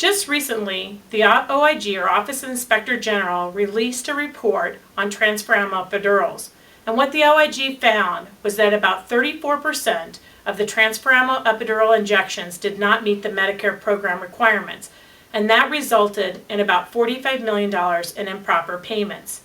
Just recently, the OIG, or Office of Inspector General, released a report on transforaminal epidurals. And what the OIG found was that about 34% of the transforaminal epidural injections did not meet the Medicare program requirements, and that resulted in about $45 million in improper payments.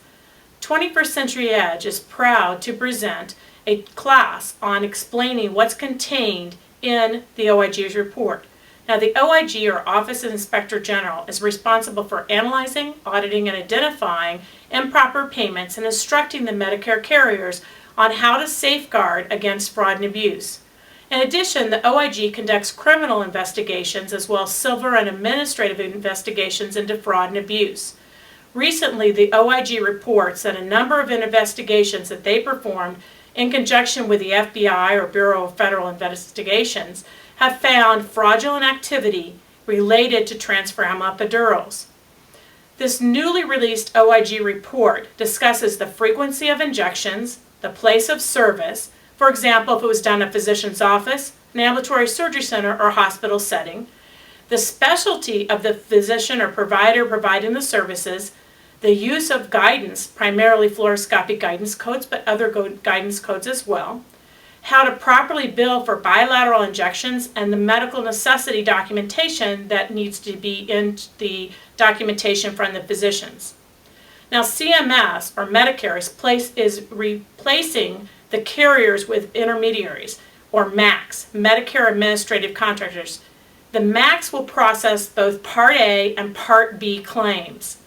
21st Century Edge is proud to present a class on explaining what's contained in the OIG's report. Now, the OIG, or Office of Inspector General, is responsible for analyzing, auditing, and identifying improper payments and instructing the Medicare carriers on how to safeguard against fraud and abuse. In addition, the OIG conducts criminal investigations as well as civil and administrative investigations into fraud and abuse. Recently, the OIG reports that a number of investigations that they performed in conjunction with the FBI, or Bureau of Federal Investigations, have found fraudulent activity related to transforaminal epidurals. This newly released OIG report discusses the frequency of injections, the place of service, for example, if it was done in a physician's office, an ambulatory surgery center, or hospital setting, the specialty of the physician or provider providing the services, the use of guidance, primarily fluoroscopic guidance codes, but other guidance codes as well, how to properly bill for bilateral injections, and the medical necessity documentation that needs to be in the documentation from the physicians. Now, CMS, or Medicare, is replacing the carriers with intermediaries, or MACs, Medicare Administrative Contractors. The MACs will process both Part A and Part B claims.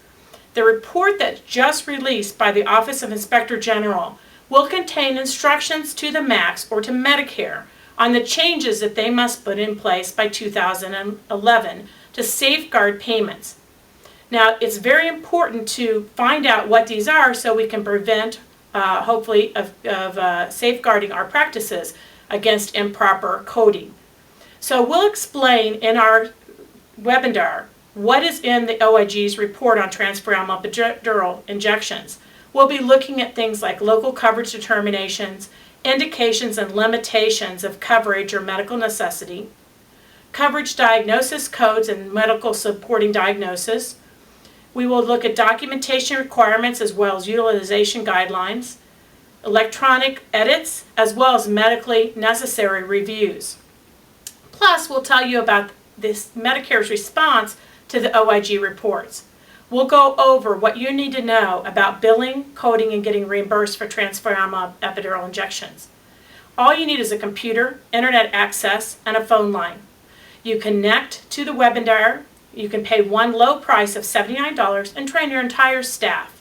The report that's just released by the Office of Inspector General will contain instructions to the MACs, or to Medicare, on the changes that they must put in place by 2011 to safeguard payments. Now, it's very important to find out what these are so we can prevent, hopefully, of safeguarding our practices against improper coding. So we'll explain in our webinar what is in the OIG's report on transforaminal epidural injections. We'll be looking at things like local coverage determinations, indications and limitations of coverage or medical necessity, coverage diagnosis codes and medical supporting diagnosis. We will look at documentation requirements as well as utilization guidelines, electronic edits, as well as medically necessary reviews. Plus, we'll tell you about this Medicare's response to the OIG reports. We'll go over what you need to know about billing, coding, and getting reimbursed for transforaminal epidural injections. All you need is a computer, internet access, and a phone line. You connect to the webinar. You can pay one low price of $79 and train your entire staff.